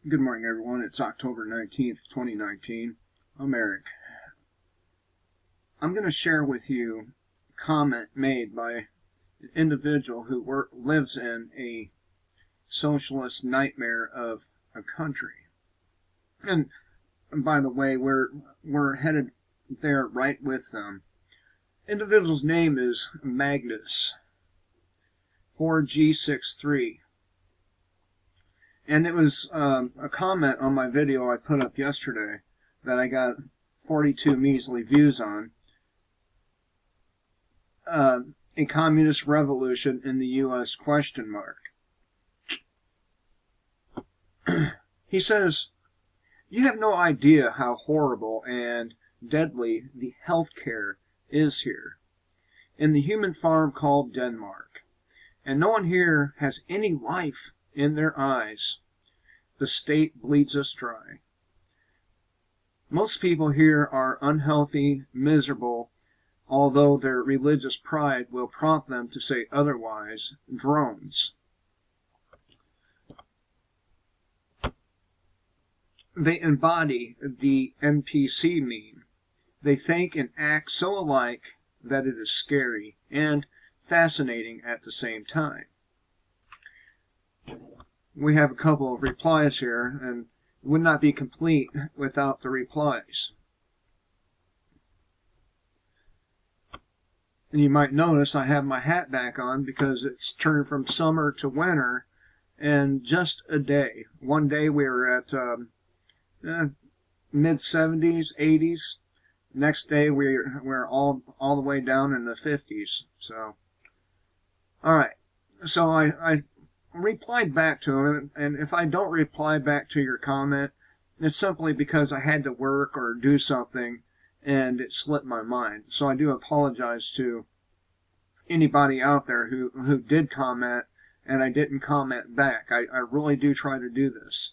Good morning, everyone. It's October 19th, 2019. I'm Eric. I'm going to share with you a comment made by an individual who lives in a socialist nightmare of a country. And by the way, we're headed there right with them. Individual's name is Magnus 4G63. And it was a comment on my video I put up yesterday that I got 42 measly views on. A communist revolution in the U.S. ? He says, "You have no idea how horrible and deadly the health care is here, in the human farm called Denmark. And no one here has any life in their eyes. The state bleeds us dry. Most people here are unhealthy, miserable, although their religious pride will prompt them to say otherwise, drones. They embody the NPC meme. They think and act so alike that it is scary and fascinating at the same time." We have a couple of replies here, and it would not be complete without the replies. And you might notice I have my hat back on because it's turned from summer to winter in just a day. One day we were at mid-70s, 80s. Next day we're all the way down in the 50s. So, all right. So I replied back to him, and if I don't reply back to your comment, it's simply because I had to work or do something and it slipped my mind. So I do apologize to anybody out there who did comment and I didn't comment back. I really do try to do this.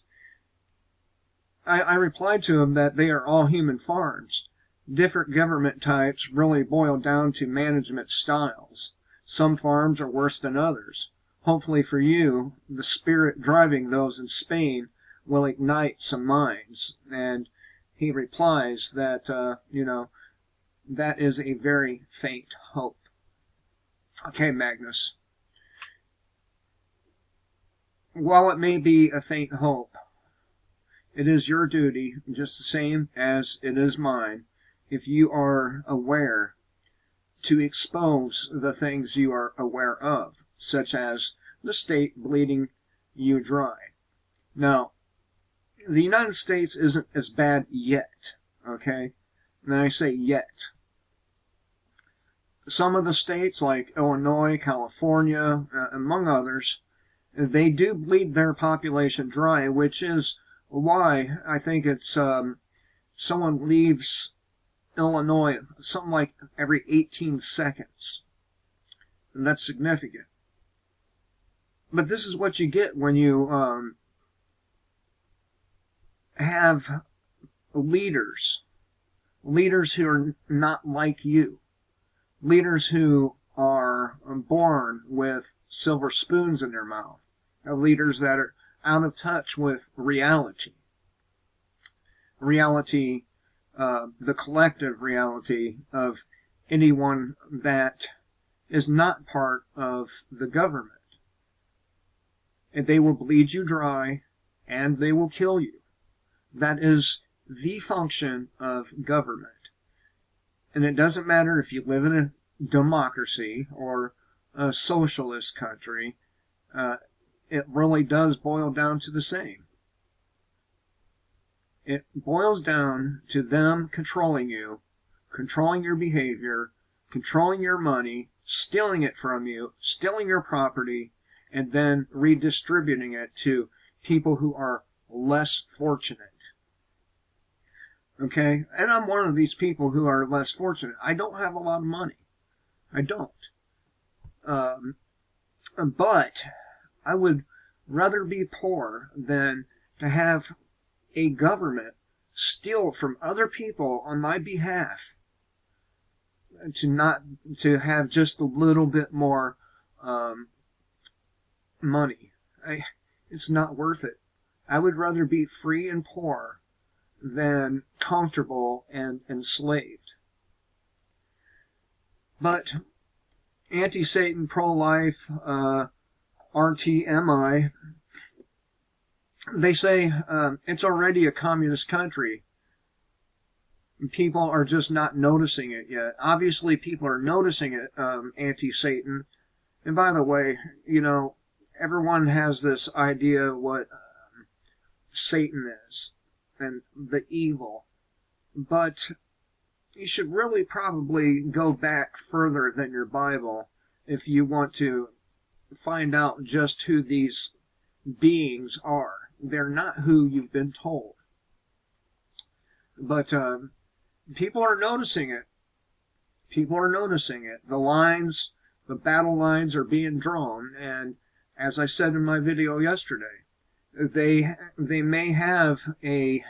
I replied to him that they are all human farms. Different government types really boil down to management styles. Some farms are worse than others. Hopefully for you, the spirit driving those in Spain will ignite some minds. And he replies that, that is a very faint hope. Okay, Magnus. While it may be a faint hope, it is your duty, just the same as it is mine, if you are aware, to expose the things you are aware of, such as the state bleeding you dry. Now, the United States isn't as bad yet, okay? And I say yet. Some of the states, like Illinois, California, among others, they do bleed their population dry, which is why I think it's someone leaves Illinois something like every 18 seconds. And that's significant. But this is what you get when you have leaders who are not like you, leaders who are born with silver spoons in their mouth, leaders that are out of touch with reality, the collective reality of anyone that is not part of the government. And they will bleed you dry, and they will kill you. That is the function of government. And it doesn't matter if you live in a democracy or a socialist country, it really does boil down to the same. It boils down to them controlling you, controlling your behavior, controlling your money, stealing it from you, stealing your property, and then redistributing it to people who are less fortunate. Okay? And I'm one of these people who are less fortunate. I don't have a lot of money. I don't. But I would rather be poor than to have a government steal from other people on my behalf to have just a little bit more money. It's not worth it. I would rather be free and poor than comfortable and enslaved. But anti-Satan, pro-life, RTMI, they say it's already a communist country. People are just not noticing it yet. Obviously, people are noticing it, anti-Satan. And by the way, everyone has this idea of what Satan is and the evil. But you should really probably go back further than your Bible if you want to find out just who these beings are. They're not who you've been told. But people are noticing it. People are noticing it. The battle lines are being drawn, and as I said in my video yesterday, they may have a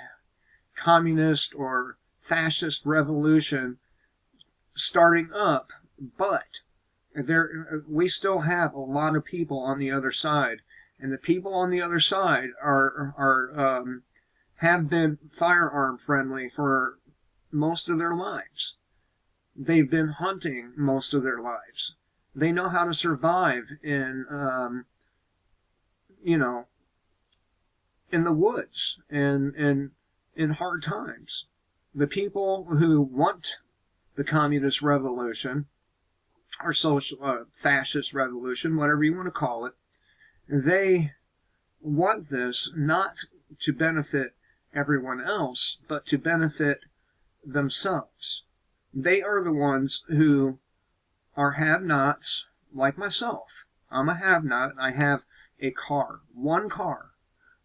communist or fascist revolution starting up, but we still have a lot of people on the other side, and the people on the other side have been firearm friendly for most of their lives. They've been hunting most of their lives. They know how to survive in the woods and in hard times. The people who want the communist revolution or social fascist revolution, whatever you want to call it, they want this not to benefit everyone else, but to benefit themselves. They are the ones who are have-nots, like myself. I'm a have-not. I have a car, one car,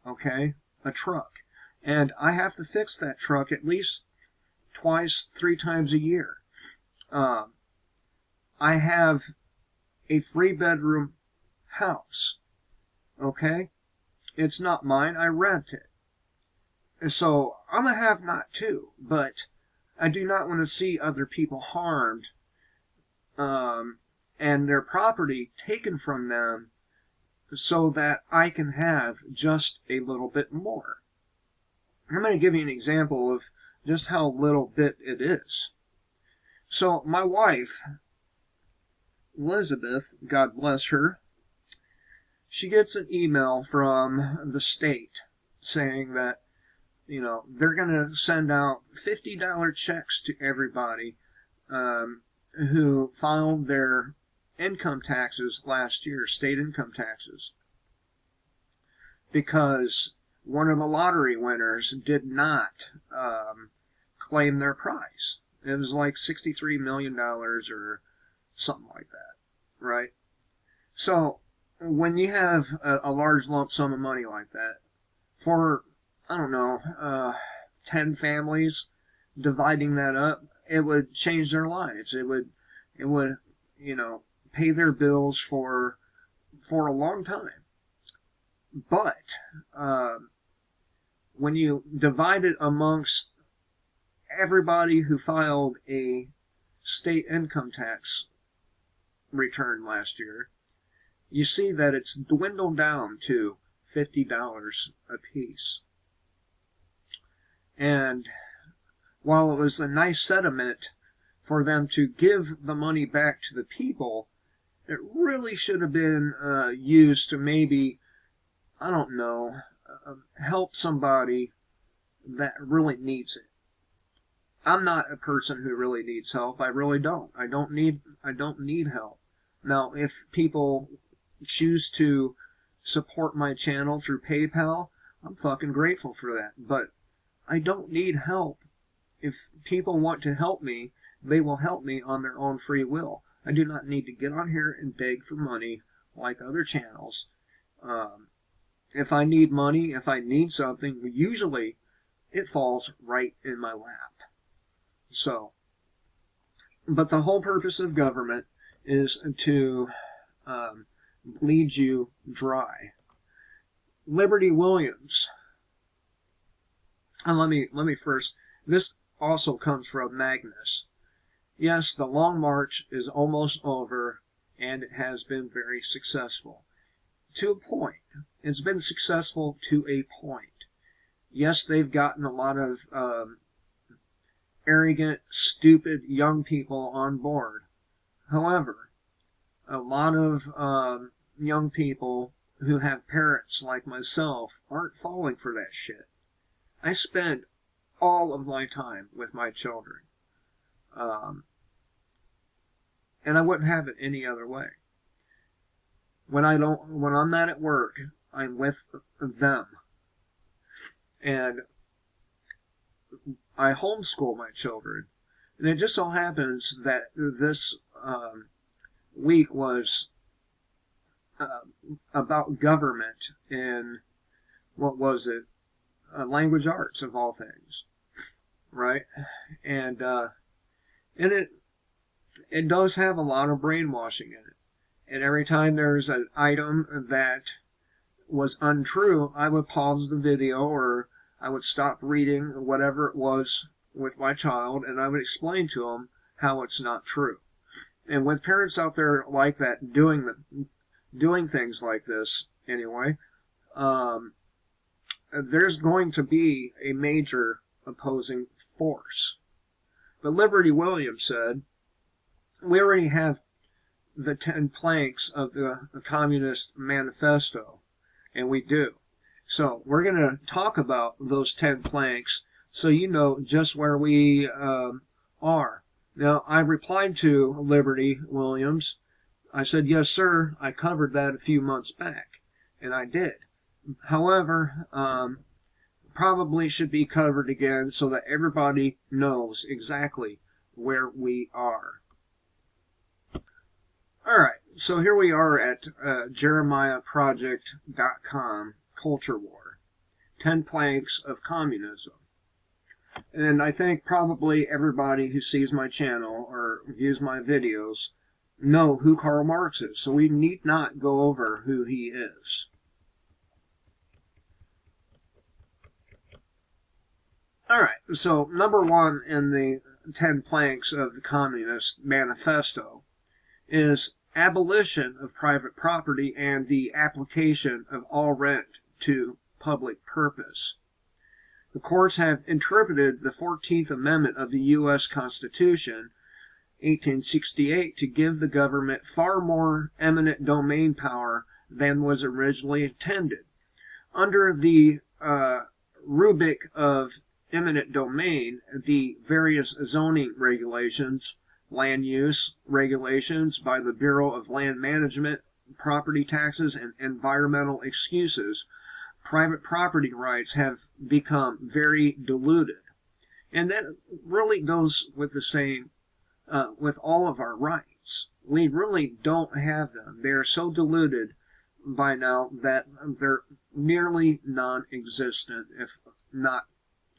okay, a truck, and I have to fix that truck at least twice, 3 times a year. I have a 3-bedroom house, okay? It's not mine. I rent it. So I'm a have-not too, but I do not want to see other people harmed and their property taken from them so that I can have just a little bit more. I'm going to give you an example of just how little bit it is. So my wife, Elizabeth, God bless her, she gets an email from the state saying that, they're going to send out $50 checks to everybody who filed their income taxes last year, state income taxes, because one of the lottery winners did not claim their prize. It was like $63 million or something like that, right? So when you have a large lump sum of money like that, for, I don't know, 10 families, dividing that up, it would change their lives. It would, pay their bills for a long time. But when you divide it amongst everybody who filed a state income tax return last year, you see that it's dwindled down to $50 a piece. And while it was a nice sentiment for them to give the money back to the people, it really should have been used to maybe, I don't know, help somebody that really needs it. I'm not a person who really needs help. I really don't. I don't need help. Now, if people choose to support my channel through PayPal, I'm fucking grateful for that. But I don't need help. If people want to help me, they will help me on their own free will. I do not need to get on here and beg for money like other channels. If I need money, if I need something, usually it falls right in my lap. So, but the whole purpose of government is to bleed you dry. Liberty Williams. And let me first, this also comes from Magnus. Yes, the Long March is almost over, and it has been very successful. to a point. It's been successful to a point. Yes, they've gotten a lot of arrogant, stupid young people on board. However, a lot of young people who have parents like myself aren't falling for that shit. I spend all of my time with my children. And I wouldn't have it any other way. When I'm not at work, I'm with them. And I homeschool my children. And it just so happens that this week was about government in, what was it? Language arts, of all things. Right? And it does have a lot of brainwashing in it. And every time there's an item that was untrue, I would pause the video, or I would stop reading whatever it was with my child, and I would explain to them how it's not true. And with parents out there like that doing things like this, anyway, there's going to be a major opposing force. But Liberty Williams said, we already have the 10 planks of the Communist Manifesto, and we do. So we're going to talk about those 10 planks so you know just where we are. Now, I replied to Liberty Williams. I said, yes, sir, I covered that a few months back, and I did. However, probably should be covered again so that everybody knows exactly where we are. All right, so here we are at JeremiahProject.com, Culture War, 10 Planks of Communism. And I think probably everybody who sees my channel or views my videos know who Karl Marx is, so we need not go over who he is. All right, so number one in the 10 planks of the Communist Manifesto is abolition of private property and the application of all rent to public purpose. The courts have interpreted the 14th Amendment of the U.S. Constitution, 1868, to give the government far more eminent domain power than was originally intended. Under the rubric of eminent domain, the various zoning regulations, land use regulations by the Bureau of Land Management, property taxes, and environmental excuses, private property rights have become very diluted. And that really goes with the same, with all of our rights. We really don't have them. They are so diluted by now that they're nearly non-existent, if not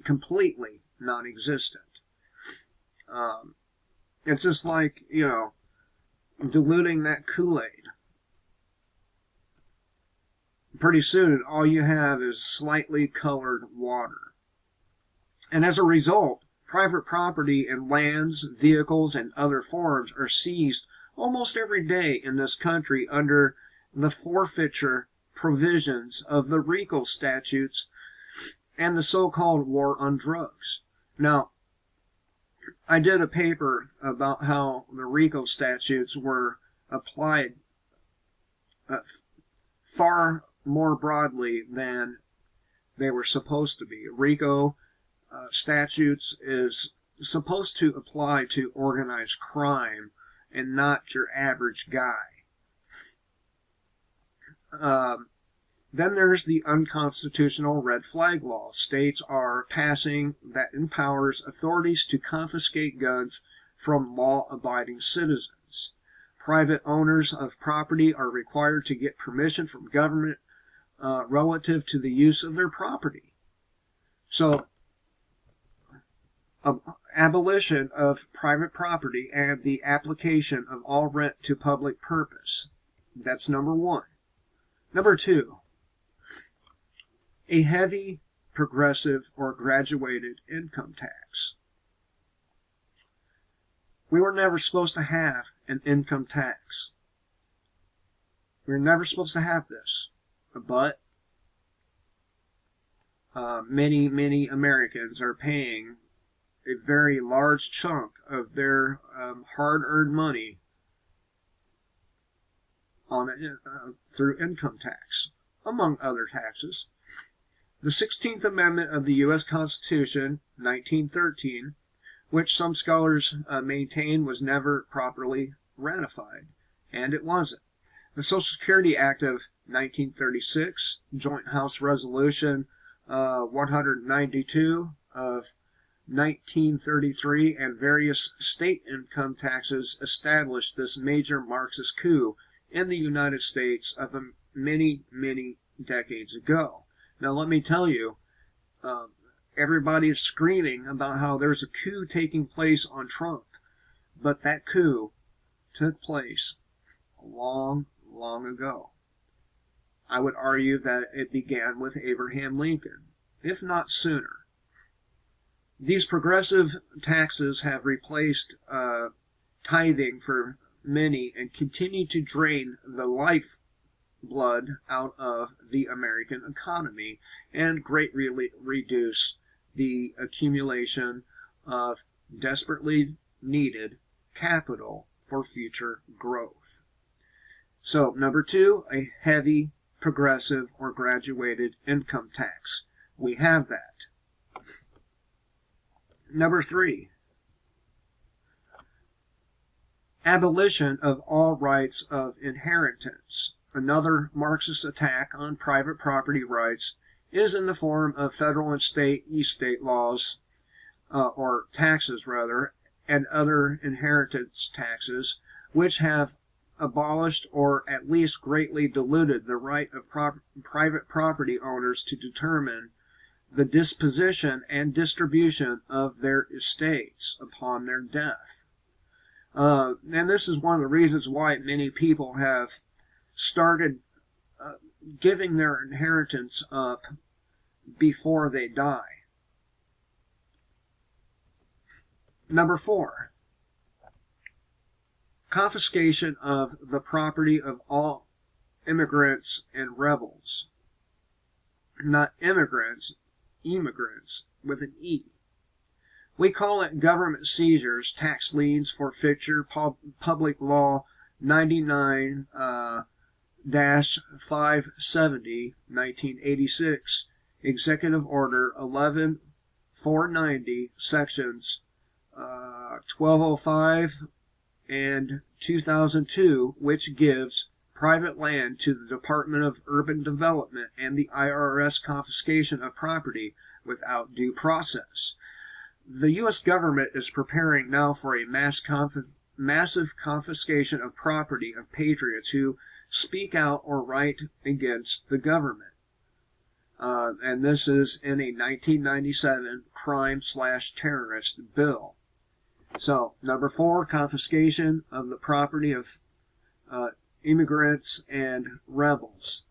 completely non-existent. It's just like, diluting that Kool-Aid. Pretty soon, all you have is slightly colored water. And as a result, private property and lands, vehicles, and other forms are seized almost every day in this country under the forfeiture provisions of the RICO statutes and the so-called war on drugs. Now, I did a paper about how the RICO statutes were applied far more broadly than they were supposed to be. RICO statutes is supposed to apply to organized crime and not your average guy. Then there's the unconstitutional red flag law. States are passing that empowers authorities to confiscate guns from law-abiding citizens. Private owners of property are required to get permission from government relative to the use of their property. So, abolition of private property and the application of all rent to public purpose. That's number one. Number two, a heavy, progressive, or graduated income tax. We were never supposed to have an income tax. We're never supposed to have this. But many Americans are paying a very large chunk of their hard-earned money on through income tax, among other taxes. The 16th Amendment of the U.S. Constitution, 1913, which some scholars maintain was never properly ratified, and it wasn't. The Social Security Act of 1936, Joint House Resolution 192 of 1933, and various state income taxes established this major Marxist coup in the United States of many decades ago. Now, let me tell you, everybody is screaming about how there's a coup taking place on Trump, but that coup took place long ago. I would argue that it began with Abraham Lincoln, if not sooner. These progressive taxes have replaced tithing for many and continue to drain the lifeblood out of the American economy and greatly reduce the accumulation of desperately needed capital for future growth. So, number 2, a heavy, progressive, or graduated income tax. We have that. Number 3, abolition of all rights of inheritance. Another Marxist attack on private property rights is in the form of federal and state estate laws, or taxes rather, and other inheritance taxes, which have abolished or at least greatly diluted the right of private property owners to determine the disposition and distribution of their estates upon their death. And this is one of the reasons why many people have started giving their inheritance up before they die. Number 4, confiscation of the property of all immigrants and rebels. Not immigrants, immigrants with an E. We call it government seizures, tax liens, forfeiture, public law 99-570, 1986, Executive Order 11490, sections 1205 and 2002, which gives private land to the Department of Urban Development and the IRS confiscation of property without due process. The U.S. government is preparing now for a massive confiscation of property of patriots who speak out or write against the government. And this is in a 1997 crime/terrorist bill. So, number 4, confiscation of the property of immigrants and rebels.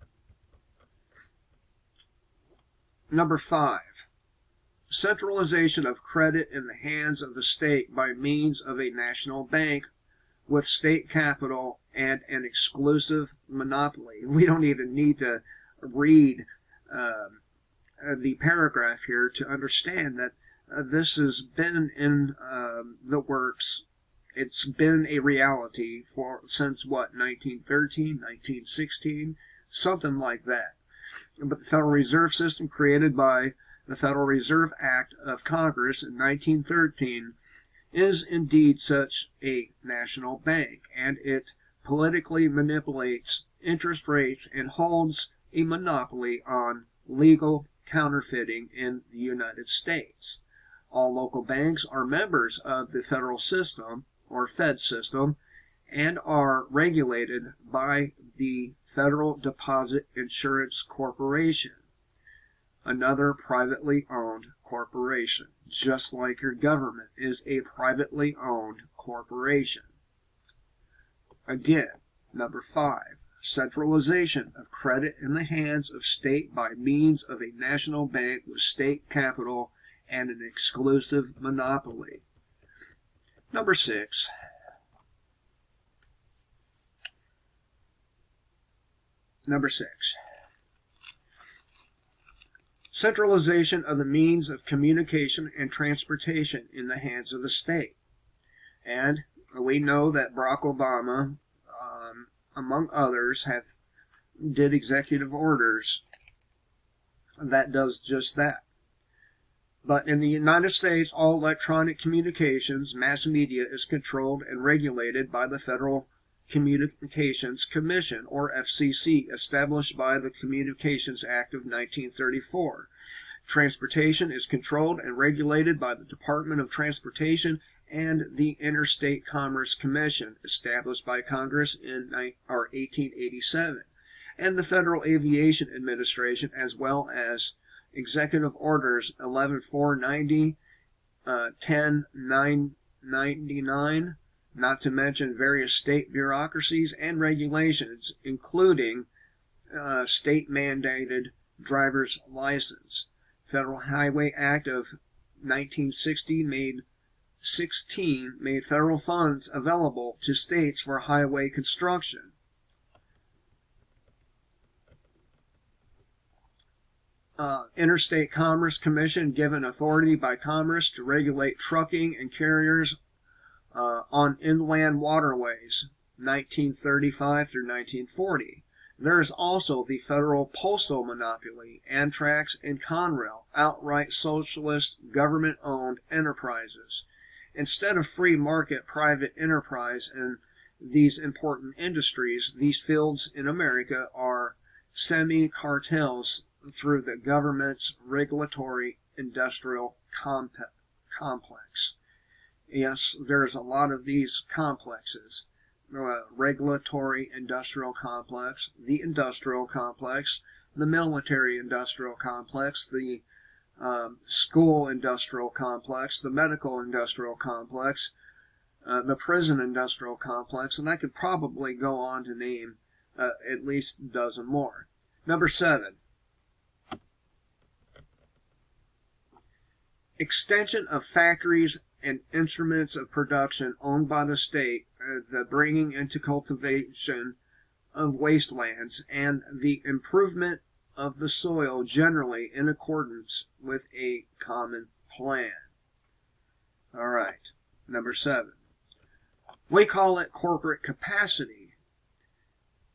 Number 5, centralization of credit in the hands of the state by means of a national bank with state capital and an exclusive monopoly. We don't even need to read the paragraph here to understand that this has been in the works. It's been a reality since what, 1913, 1916, something like that. But the Federal Reserve System, created by the Federal Reserve Act of Congress in 1913, is indeed such a national bank, and it politically manipulates interest rates and holds a monopoly on legal counterfeiting in the United States. All local banks are members of the federal system, or Fed system, and are regulated by the Federal Deposit Insurance Corporation, another privately owned corporation, just like your government is a privately owned corporation. Again, number 5, centralization of credit in the hands of state by means of a national bank with state capital and an exclusive monopoly. Number 6, Number 6. Centralization of the means of communication and transportation in the hands of the state. And we know that Barack Obama, among others, did executive orders that does just that. But in the United States, all electronic communications, mass media, is controlled and regulated by the Federal Communications Commission, or FCC, established by the Communications Act of 1934. Transportation is controlled and regulated by the Department of Transportation and the Interstate Commerce Commission, established by Congress in 1887, and the Federal Aviation Administration, as well as Executive Orders 11490, 10999, not to mention various state bureaucracies and regulations, including state-mandated driver's license. Federal Highway Act of 1960 made federal funds available to states for highway construction. Interstate Commerce Commission, given authority by Congress to regulate trucking and carriers on inland waterways, 1935 through 1940. There is also the federal postal monopoly, Amtrak and Conrail, outright socialist, government-owned enterprises. Instead of free market private enterprise in these important industries, these fields in America are semi-cartels through the government's regulatory industrial complex. Yes, there's a lot of these complexes. Regulatory industrial complex, the industrial complex, the military industrial complex, the school industrial complex, the medical industrial complex, the prison industrial complex, and I could probably go on to name at least a dozen more. Number 7. Extension of factories and instruments of production owned by the state, the bringing into cultivation of wastelands, and the improvement of the soil generally in accordance with a common plan. All right, number 7. We call it corporate capacity.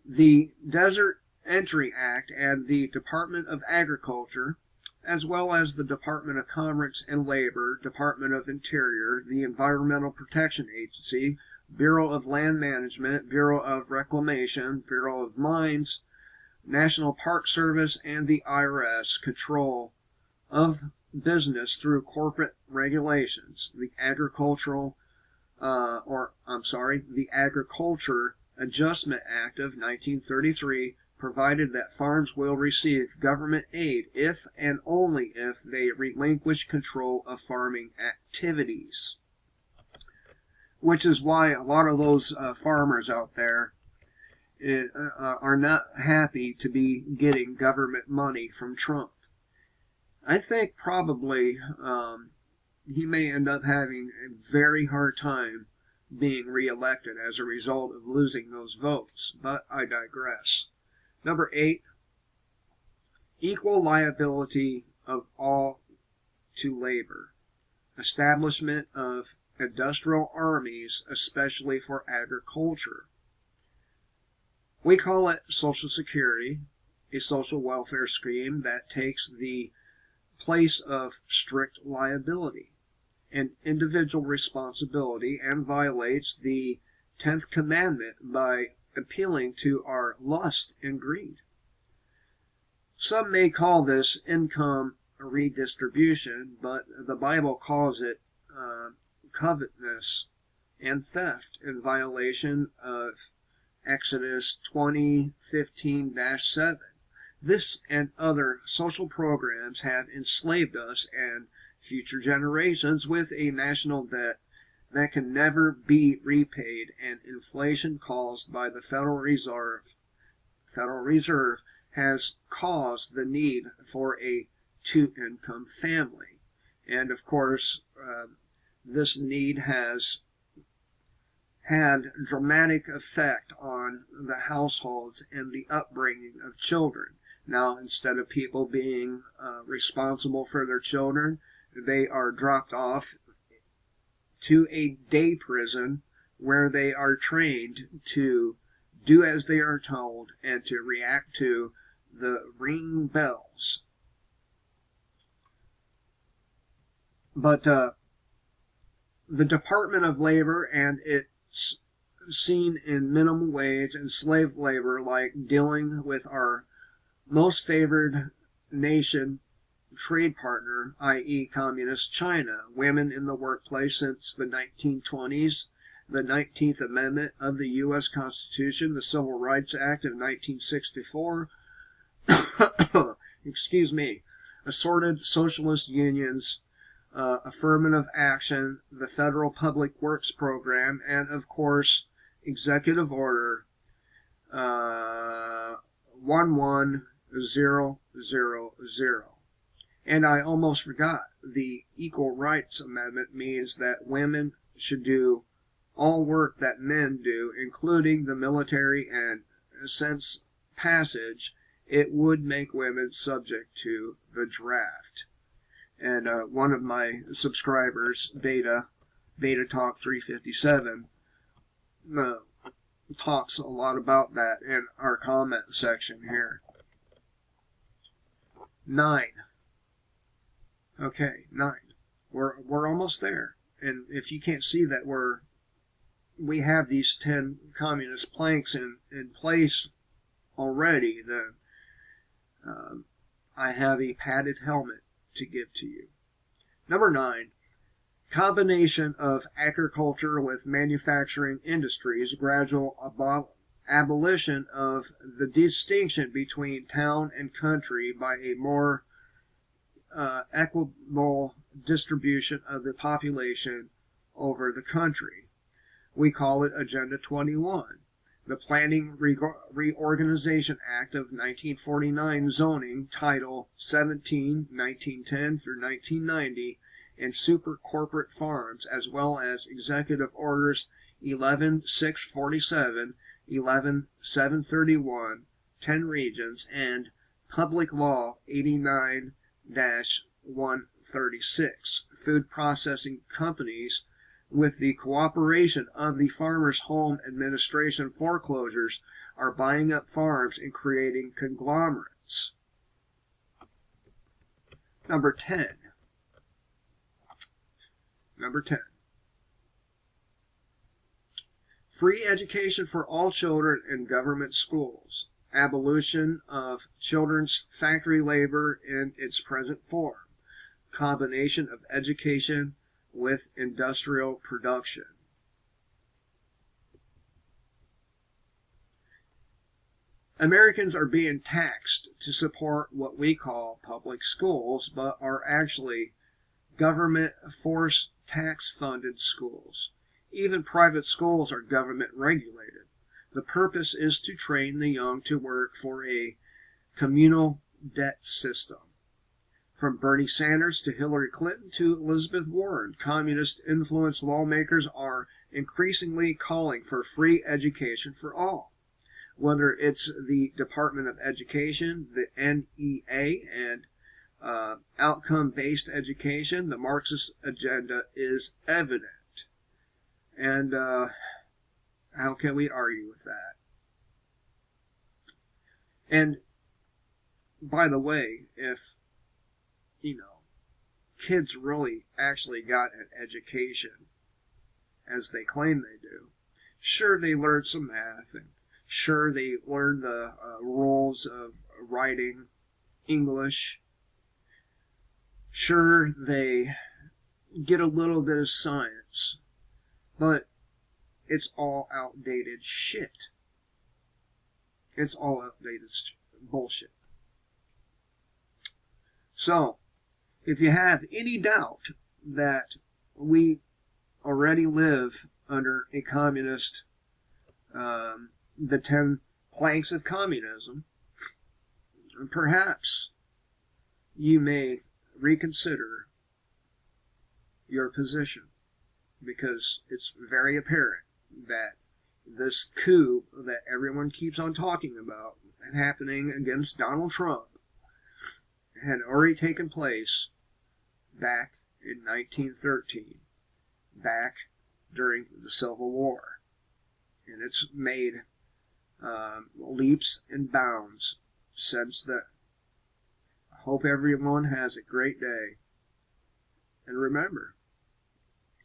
The Desert Entry Act and the Department of Agriculture, as well as the Department of Commerce and Labor, Department of Interior, the Environmental Protection Agency, Bureau of Land Management, Bureau of Reclamation, Bureau of Mines, National Park Service, and the IRS control of business through corporate regulations. The the Agriculture Adjustment Act of 1933 provided that farms will receive government aid if and only if they relinquish control of farming activities. Which is why a lot of those farmers out there are not happy to be getting government money from Trump. I think probably he may end up having a very hard time being reelected as a result of losing those votes, but I digress. Number 8, equal liability of all to labor. Establishment of industrial armies, especially for agriculture. We call it Social Security, a social welfare scheme that takes the place of strict liability and individual responsibility and violates the 10th commandment by appealing to our lust and greed. Some may call this income redistribution, but the Bible calls it covetousness and theft in violation of Exodus 20:15-7. This and other social programs have enslaved us and future generations with a national debt that can never be repaid, and inflation caused by the Federal Reserve has caused the need for a two-income family. And of course, this need has had dramatic effect on the households and the upbringing of children. Now, instead of people being responsible for their children, they are dropped off to a day prison where they are trained to do as they are told and to react to the ring bells. But the Department of Labor and its seen in minimum wage and slave labor, like dealing with our most favored nation trade partner, i.e. Communist China, women in the workplace since the 1920s, the 19th Amendment of the U.S. Constitution, the Civil Rights Act of 1964, excuse me, assorted socialist unions, affirmative action, the Federal Public Works Program, and, of course, Executive Order 11000. And I almost forgot, the Equal Rights Amendment means that women should do all work that men do, including the military, and since passage, it would make women subject to the draft. And one of my subscribers, Beta Talk 357, talks a lot about that in our comment section here. 9. Okay, 9. We're almost there. And if you can't see that we have these 10 communist planks in place already, then I have a padded helmet to give to you. Number 9. Combination of agriculture with manufacturing industries, gradual abolition of the distinction between town and country by a more equitable distribution of the population over the country. We call it Agenda 21. The Planning Reorganization Act of 1949, zoning, Title 17, 1910 through 1990, and super corporate farms, as well as Executive Orders 11647, 11731, 10 regions, and Public Law 89-136, food processing companies, with the cooperation of the Farmers Home Administration foreclosures, are buying up farms and creating conglomerates. Number 10. Free education for all children in government schools. Abolition of children's factory labor in its present form. Combination of education with industrial production. Americans are being taxed to support what we call public schools, but are actually government forced tax-funded schools. Even private schools are government regulated. The purpose is to train the young to work for a communal debt system. From Bernie Sanders to Hillary Clinton to Elizabeth Warren, communist-influenced lawmakers are increasingly calling for free education for all. Whether it's the Department of Education, the NEA, and outcome-based education, the Marxist agenda is evident. And how can we argue with that? And by the way, if kids really actually got an education as they claim they do, sure, they learned some math, and sure, they learned the rules of writing English. Sure, they get a little bit of science, but it's all outdated shit. It's all outdated bullshit. So, if you have any doubt that we already live under a communist, the 10 planks of communism, perhaps you may reconsider your position, because it's very apparent that this coup that everyone keeps on talking about happening against Donald Trump had already taken place back in 1913, back during the Civil War. And it's made leaps and bounds since then. I hope everyone has a great day. And remember,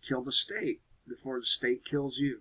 kill the state before the state kills you.